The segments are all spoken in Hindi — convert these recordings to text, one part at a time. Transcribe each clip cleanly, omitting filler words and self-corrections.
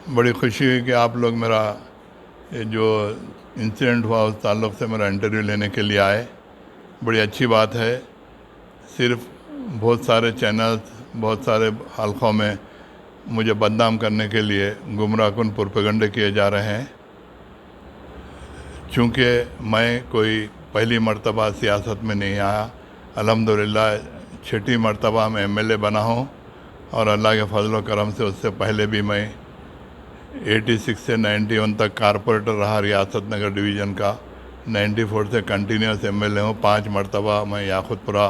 बड़ी खुशी हुई कि आप लोग मेरा ये जो इंसिडेंट हुआ उस ताल्लुक़ से मेरा इंटरव्यू लेने के लिए आए। बड़ी अच्छी बात है। सिर्फ बहुत सारे चैनल्स, बहुत सारे हलक़ों में मुझे बदनाम करने के लिए गुमराहकुन प्रोपेगेंडे किए जा रहे हैं। चूँकि मैं कोई पहली मर्तबा सियासत में नहीं आया, अल्हम्दुलिल्लाह छठी मर्तबा मैं एमएलए बना हूँ और अल्लाह के फजल व करम से उससे पहले भी मैं 86 से 91 तक कारपोरेटर रहा रियासत नगर डिवीज़न का। 94 से कंटिन्यूस एमएलए हूँ। 5 मरतबा मैं याकुतपुरा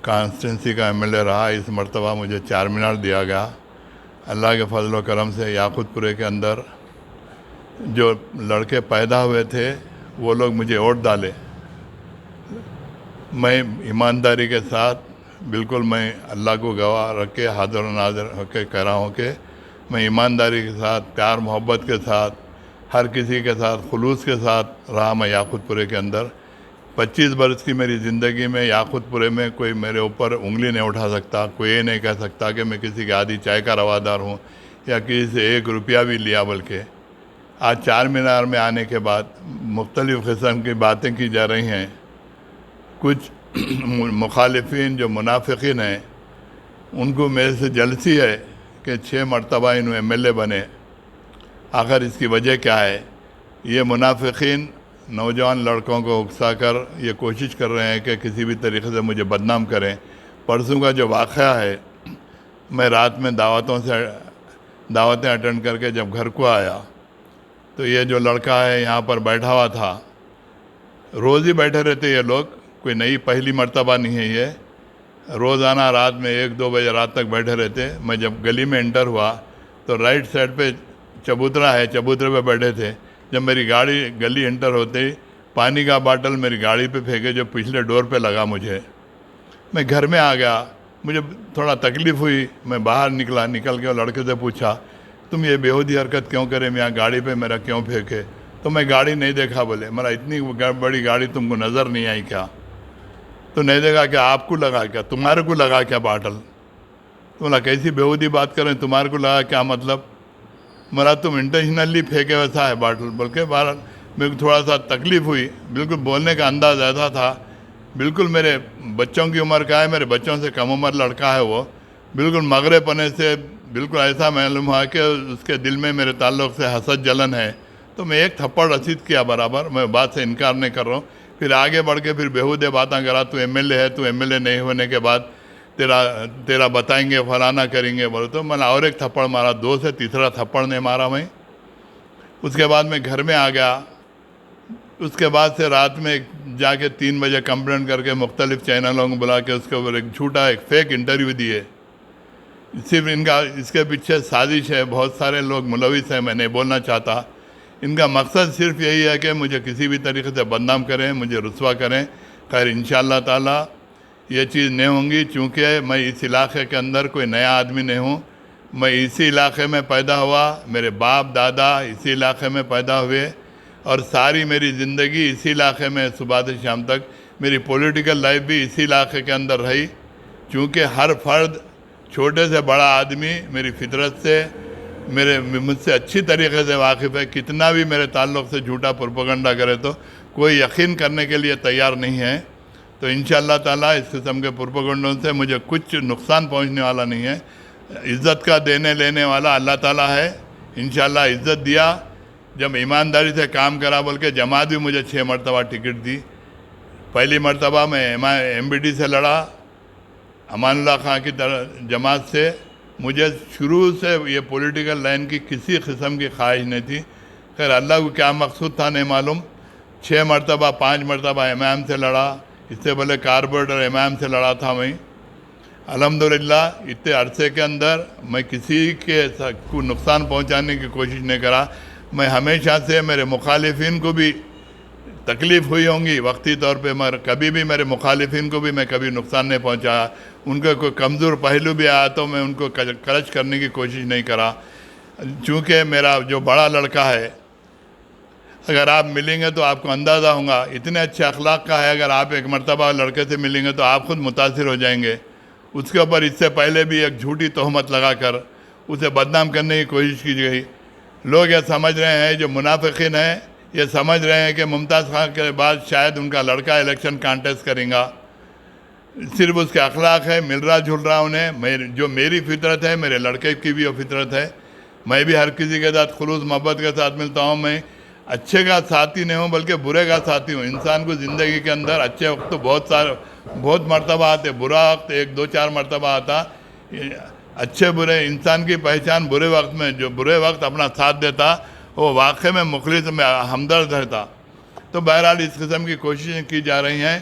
कॉन्स्टिट्यूंसी का एमएलए रहा। इस मरतबा मुझे 4 मीनार दिया गया। अल्लाह के फजल व करम से याकुतपुरे के अंदर जो लड़के पैदा हुए थे वो लोग मुझे वोट डाले। मैं ईमानदारी के साथ बिल्कुल मैं अल्लाह को गवाह रख के हाज़िर नाज़िर होकर कह रहा हूँ कि मैं ईमानदारी के साथ, प्यार मोहब्बत के साथ, हर किसी के साथ खुलूस के साथ रहा। मैं याकुतपुरे के अंदर 25 बरस की मेरी ज़िंदगी में याकुतपुरे में कोई मेरे ऊपर उंगली नहीं उठा सकता। कोई ये नहीं कह सकता कि मैं किसी की आधी चाय का रवादार हूँ या किसी से 1 रुपया भी लिया। बल्कि आज 4 मीनार में आने के बाद मुख्तलिफ़ किस्म की बातें की जा रही हैं। कुछ मुखालिफिन जो मुनाफिकीन हैं उनको मेरे से जलसी है कि 6 मरतबा इन एमएलए बने। आखिर इसकी वजह क्या है? ये मुनाफिकीन नौजवान लड़कों को उकसा कर ये कोशिश कर रहे हैं कि किसी भी तरीके से मुझे बदनाम करें। परसों का जो वाक़या है, मैं रात में दावतें अटेंड करके जब घर को आया तो ये जो लड़का है यहाँ पर बैठा हुआ था। रोज़ ही बैठे रहते ये लोग, कोई नई पहली मर्तबा नहीं है ये। रोज़ाना रात में 1-2 बजे रात तक बैठे रहते। मैं जब गली में एंटर हुआ तो राइट साइड पे चबूतरा है, चबूतरे पे बैठे थे। जब मेरी गाड़ी गली एंटर होते ही पानी का बाटल मेरी गाड़ी पे फेंके जो पिछले डोर पे लगा मुझे। मैं घर में आ गया, मुझे थोड़ा तकलीफ़ हुई। मैं बाहर निकल के लड़के से पूछा, तुम ये बेहूदी हरकत क्यों करे, मैं यहाँ गाड़ी पे मेरा क्यों फेंके? तो मैं गाड़ी नहीं देखा। बोले मेरा इतनी बड़ी गाड़ी तुमको नज़र नहीं आई क्या? तो नहीं देखा क्या? आपको लगा क्या? तुम्हारे को लगा क्या बाटल? तो बोला कैसी बेहूदी बात कर रहे हैं, तुम्हारे को लगा क्या मतलब? मेरा तुम इंटेंशनली फेंके वैसा है बाटल। बल्कि बाहर मेरे को थोड़ा सा तकलीफ़ हुई। बिल्कुल बोलने का अंदाज़ ऐसा था, बिल्कुल मेरे बच्चों की उम्र का है, मेरे बच्चों से कम उम्र लड़का है वो। बिल्कुल मगरे पने से बिल्कुल ऐसा मालूम हुआ कि उसके दिल में मेरे ताल्लुक़ से हसद जलन है। तो मैं एक थप्पड़ रसीद किया बराबर। मैं बात से इनकार नहीं कर रहा हूँ। फिर आगे बढ़ के फिर बेहूदे बातें करा, तू एमएलए है, तू एमएलए नहीं होने के बाद तेरा बताएंगे, फलाना करेंगे बोले। तो मैंने और एक थप्पड़ मारा, 2 से तीसरा थप्पड़ नहीं मारा मैं। उसके बाद मैं घर में आ गया। उसके बाद से रात में जाके 3 बजे कंप्लेंट करके मुख्तलिफ़ चैनलों को बुला के उसके ऊपर एक झूठा एक फेक इंटरव्यू दिए। सिर्फ इनका इसके पीछे साजिश है, बहुत सारे लोग मुलविस हैं, मैं नहीं बोलना चाहता। इनका मकसद सिर्फ यही है कि मुझे किसी भी तरीके से बदनाम करें, मुझे रुस्वा करें। खैर इंशाअल्लाह ताला ये चीज़ नहीं होंगी, चूँकि मैं इस इलाके के अंदर कोई नया आदमी नहीं हूँ। मैं इसी इलाके में पैदा हुआ, मेरे बाप दादा इसी इलाके में पैदा हुए और सारी मेरी ज़िंदगी इसी इलाके में सुबह से शाम तक मेरी पॉलिटिकल लाइफ भी इसी इलाके के अंदर रही। चूँकि हर फर्द, छोटे से बड़ा आदमी मेरी फितरत से मुझसे अच्छी तरीके से वाकिफ़ है। कितना भी मेरे ताल्लुक़ से झूठा प्रोपेगेंडा करे तो कोई यकीन करने के लिए तैयार नहीं है। तो इंशाअल्लाह ताला इस किस्म के प्रोपेगेंडों से मुझे कुछ नुकसान पहुंचने वाला नहीं है। इज़्ज़त का देने लेने वाला अल्लाह ताला है। इंशाअल्लाह इज़्ज़त दिया। जब ईमानदारी से काम करा, बोल के जमात भी मुझे 6 मरतबा टिकट दी। पहली मरतबा मैं MBD से लड़ा, अमानुल्लाह खां की तरह जमात से। मुझे शुरू से ये पॉलिटिकल लाइन की किसी किस्म की ख्वाहिश नहीं थी। खैर अल्लाह को क्या मकसूद था नहीं मालूम। 6 मरतबा 5 मरतबा इमाम से लड़ा, इससे पहले कारपोरेटर इमाम से लड़ा था मैं। अल्हम्दुलिल्लाह इतने अरसे के अंदर मैं किसी के को नुकसान पहुंचाने की कोशिश नहीं करा। मैं हमेशा से मेरे मुखालिफिन को भी तकलीफ़ हुई होंगी वक्ती तौर पे, मगर कभी भी मेरे मुखालिफिन को भी मैं कभी नुकसान नहीं पहुंचाया। उनका कोई कमज़ोर पहलू भी आया तो मैं उनको करच करने की कोशिश नहीं करा। चूँकि मेरा जो बड़ा लड़का है, अगर आप मिलेंगे तो आपको अंदाज़ा होगा इतने अच्छे अखलाक का है। अगर आप एक मरतबा लड़के से मिलेंगे तो आप खुद मुतासिर हो जाएंगे। उसके ऊपर इससे पहले भी एक झूठी तोहमत लगा कर उसे बदनाम करने की कोशिश की गई। लोग ये समझ रहे हैं, जो मुनाफिकीन हैं ये समझ रहे हैं कि मुमताज़ खान के बाद शायद उनका लड़का इलेक्शन कॉन्टेस्ट करेगा। सिर्फ उसके अखलाक है, मिल रहा जुल रहा उन्हें। जो मेरी फितरत है, मेरे लड़के की भी वो फितरत है। मैं भी हर किसी के साथ खुलूस मोहब्बत के साथ मिलता हूँ। मैं अच्छे का साथी नहीं हूँ बल्कि बुरे का साथी हूँ। इंसान को ज़िंदगी के अंदर अच्छे वक्त तो बहुत मरतबा आते, बुरा वक्त 1-2-4 मरतबा आता। अच्छे बुरे इंसान की पहचान बुरे वक्त में, जो बुरे वक्त अपना साथ देता वो वाकई में मुखलिस में हमदर्द रहता। तो बहरहाल इस किस्म की कोशिशें की जा रही हैं।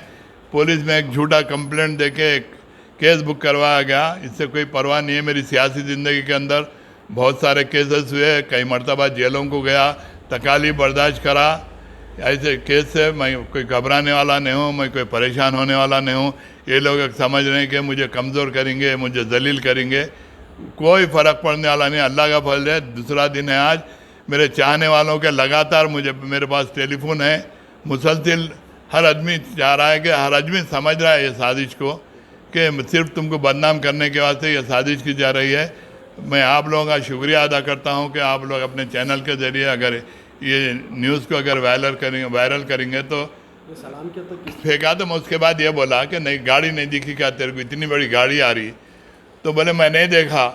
पुलिस में एक झूठा कंप्लेंट देके एक केस बुक करवाया गया। इससे कोई परवाह नहीं है। मेरी सियासी ज़िंदगी के अंदर बहुत सारे केसेस हुए, कई मरतबा जेलों को गया, तकालीफ बर्दाश्त करा। ऐसे केस से मैं कोई घबराने वाला नहीं हूँ, मैं कोई परेशान होने वाला नहीं हूँ। ये लोग समझ रहे हैं कि मुझे कमज़ोर करेंगे, मुझे जलील करेंगे, कोई फ़र्क पड़ने वाला नहीं। अल्लाह का फजल है, दूसरा दिन है आज। मेरे चाहने वालों के लगातार मेरे पास टेलीफोन है, मुसलसिल। हर आदमी चाह रहा है कि हर आदमी समझ रहा है ये साजिश को, कि सिर्फ तुमको बदनाम करने के वास्ते ये साजिश की जा रही है। मैं आप लोगों का शुक्रिया अदा करता हूँ कि आप लोग अपने चैनल के ज़रिए अगर ये न्यूज़ को अगर वायरल करेंगे तो सलाम किया तो फेंका। तो मैं उसके बाद ये बोला कि नहीं, गाड़ी नहीं दिखी क्या तेरे को, इतनी बड़ी गाड़ी आ रही? तो बोले मैं नहीं देखा।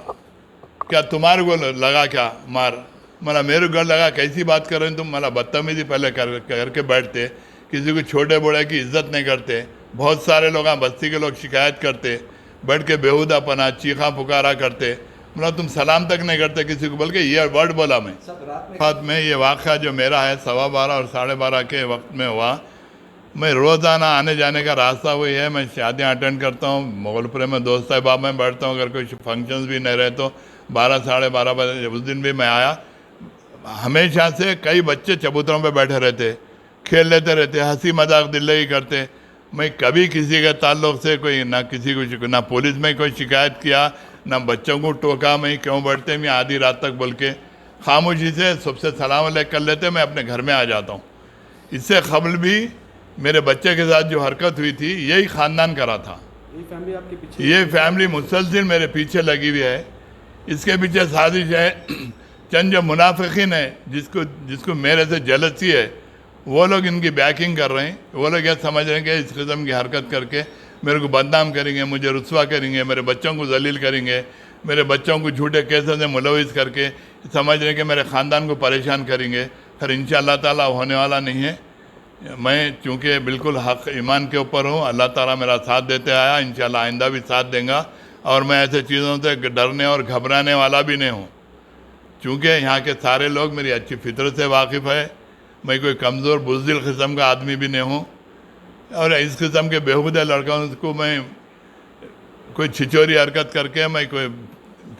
क्या तुम्हारे को लगा क्या मार? मला मेरे घर लगा। कैसी बात कर रहे हैं तुम? मला बदतमीजी पहले करके बैठते, किसी को छोटे बड़े की इज्जत नहीं करते। बहुत सारे लोग बस्ती के लोग शिकायत करते, बैठ के बेहुदापना चीखा पुकारा करते। मतलब तुम सलाम तक नहीं करते किसी को, बल्कि ये वर्ड बोला मैं। रात में ये वाक़ा जो मेरा है 12:15 और 12:30 के वक्त में हुआ। मैं रोज़ाना आने जाने का रास्ता वही है। मैं शादियाँ अटेंड करता हूँ, मोगलपुरे में दोस्त साहबाब में बैठता हूँ। अगर कोई फंक्शंस भी नहीं रहे तो 12-12:30 बजे। उस दिन भी मैं आया, हमेशा से कई बच्चे चबूतरों पे बैठे रहते, खेल लेते रहते, हंसी मजाक दिल्लगी करते। मैं कभी किसी के ताल्लुक़ से कोई ना किसी को, ना पुलिस में कोई शिकायत किया, ना बच्चों को टोका। मैं क्यों बैठते मैं आधी रात तक, बोल के खामोशी से सबसे सलाम अलैकुम कर लेते, मैं अपने घर में आ जाता हूँ। इससे कबल भी मेरे बच्चे के साथ जो हरकत हुई थी यही ख़ानदान करा था। ये फैमिली मुसलसिल मेरे पीछे लगी हुई है। इसके पीछे साजिश है। चंद जो मुनाफिकीन है, जिसको मेरे से जलसी है, वो लोग इनकी बैकिंग कर रहे हैं। वो लोग ये समझ रहे हैं कि इस किस्म की हरकत करके मेरे को बदनाम करेंगे, मुझे रुस्वा करेंगे, मेरे बच्चों को जलील करेंगे, मेरे बच्चों को झूठे केसों से मुलविस करके समझ रहे हैं कि मेरे ख़ानदान को परेशान करेंगे। फिर इंशाअल्लाह ताला होने वाला नहीं है। मैं चूँकि बिल्कुल हक़ ईमान के ऊपर हूँ, अल्लाह ताला मेरा साथ देते आया, इंशाअल्लाह आइंदा भी साथ देगा। और मैं ऐसे चीज़ों से डरने और घबराने वाला भी नहीं हूँ, चूँकि यहाँ के सारे लोग मेरी अच्छी फितरत से वाकिफ़ है। मैं कोई कमज़ोर बुज़दिल किस्म का आदमी भी नहीं हूँ। और इस किस्म के बेहुदा लड़कों को मैं कोई छिचोरी हरकत करके मैं कोई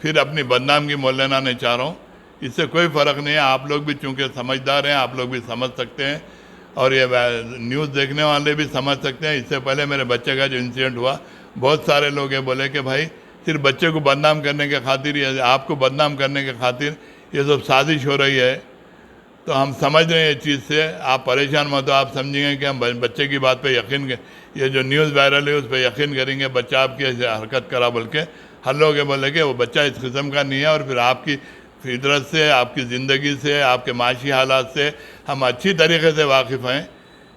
फिर अपनी बदनाम की मोल लेना नहीं चाह रहा हूँ। इससे कोई फ़र्क नहीं है। आप लोग भी चूँकि समझदार हैं, आप लोग भी समझ सकते हैं, और ये न्यूज़ देखने वाले भी समझ सकते हैं। इससे पहले मेरे बच्चे का जो इंसिडेंट हुआ, बहुत सारे लोग ये बोले कि भाई सिर्फ बच्चे को बदनाम करने के खातिर या आपको बदनाम करने के खातिर ये सब साजिश हो रही है। तो हम समझ रहे हैं इस चीज़ से, आप परेशान मत हो। आप समझेंगे कि हम बच्चे की बात पे यकीन, ये जो न्यूज़ वायरल है उस पर यकीन करेंगे, बच्चा आपकी ऐसे हरकत करा बोल के। हर लोग ये बोले कि वो बच्चा इस किस्म का नहीं है। और फिर आपकी फितरत से, आपकी ज़िंदगी से, आपके माशी हालात से हम अच्छी तरीके से वाकिफ़ हैं।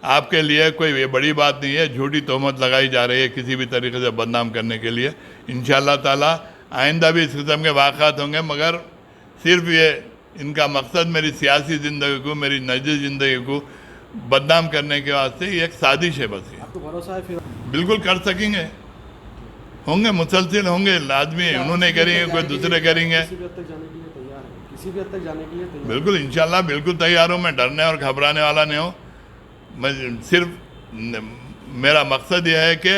आपके लिए कोई ये बड़ी बात नहीं है। झूठी तोहमत लगाई जा रही है किसी भी तरीके से बदनाम करने के लिए। इंशाअल्लाह ताला आइंदा भी इस किस्म के वाक़ात होंगे, मगर सिर्फ ये इनका मकसद मेरी सियासी ज़िंदगी को, मेरी निजी ज़िंदगी को बदनाम करने के वास्ते ये एक साजिश है। बस ये आपको भरोसा है फिर? बिल्कुल कर सकेंगे, होंगे, मुसलसिल होंगे, लाजमी। उन्होंने करेंगे, कोई दूसरे करेंगे। किसी भी हद तक जाने के लिए तैयार है? किसी भी हद तक जाने के लिए तैयार? बिल्कुल इंशाअल्लाह बिल्कुल तैयार हूँ। मैं डरने और घबराने वाला नहीं हूँ। मैं सिर्फ, मेरा मकसद यह है कि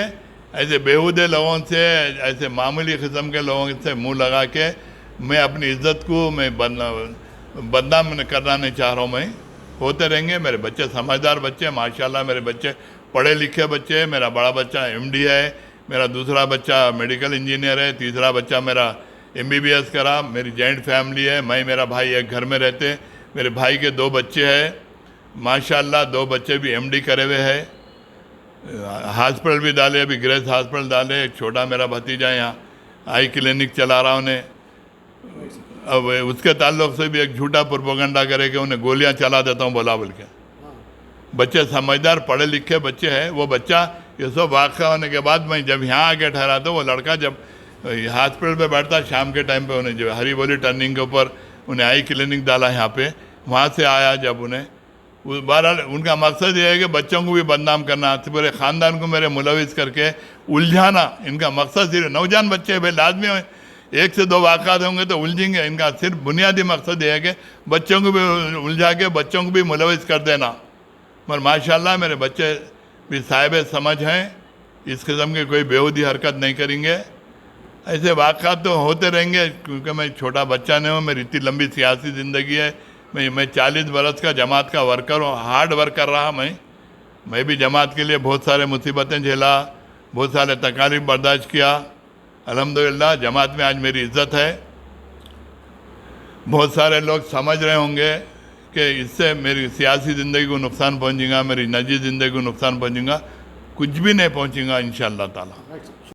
ऐसे बेहुदे लोगों से, ऐसे मामूली किस्म के लोगों से मुंह लगा के मैं अपनी इज़्ज़त को मैं बदनाम करना नहीं चाह रहा हूँ। मैं होते रहेंगे। मेरे बच्चे समझदार बच्चे हैं, माशाल्लाह मेरे बच्चे पढ़े लिखे बच्चे हैं। मेरा बड़ा बच्चा MD है, मेरा दूसरा बच्चा मेडिकल इंजीनियर है, तीसरा बच्चा मेरा MBBS करा। मेरी जॉइंट फैमिली है, मैं मेरा भाई एक घर में रहते। मेरे भाई के 2 बच्चे हैं, माशाल्लाह 2 बच्चे भी MD करे हुए हैं। हॉस्पिटल भी डाले, अभी ग्रेस हॉस्पिटल डाले। एक छोटा मेरा भतीजा यहाँ आई क्लिनिक चला रहा उन्हें। अब उसके ताल्लुक से भी एक झूठा प्रोपेगेंडा करे कि उन्हें गोलियां चला देता हूँ बोला बोल के। हाँ बच्चे समझदार पढ़े लिखे बच्चे हैं। वो बच्चा ये सब वाक़ा होने के बाद मैं जब यहाँ आके ठहरा तो वो लड़का जब हॉस्पिटल पे बैठता शाम के टाइम पे, उन्हें जो हरी बोली टर्निंग के ऊपर उन्हें आई क्लिनिक डाला यहाँ पे, वहाँ से आया जब उन्हें बहरहाल उनका मकसद ये है कि बच्चों को भी बदनाम करना, पूरे ख़ानदान को मेरे मुलविस करके उलझाना, इनका मकसद सिर्फ नौजवान बच्चे भाई लाजमी एक से दो वाक़ात होंगे तो उलझेंगे। इनका सिर्फ बुनियादी मकसद ये है कि बच्चों को भी उलझा के बच्चों को भी मुलविस कर देना। मगर माशाल्लाह मेरे बच्चे भी साहिब समझ हैं, इस किस्म की कोई बेहूदी हरकत नहीं करेंगे। ऐसे वाक़ात तो होते रहेंगे क्योंकि मैं छोटा बच्चा नहीं हूँ, मेरी इतनी लंबी सियासी ज़िंदगी है। मैं 40 बरस का जमात का वर्कर हूँ, हार्ड वर्क कर रहा मैं भी जमात के लिए बहुत सारे मुसीबतें झेला, बहुत सारे तकालीफ बर्दाश्त किया। अल्हम्दुलिल्लाह जमात में आज मेरी इज़्ज़त है। बहुत सारे लोग समझ रहे होंगे कि इससे मेरी सियासी ज़िंदगी को नुकसान पहुँचेगा, मेरी निजी ज़िंदगी को नुकसान पहुँचेगा। कुछ भी नहीं पहुँचेगा इंशाअल्लाह ताला। राइट।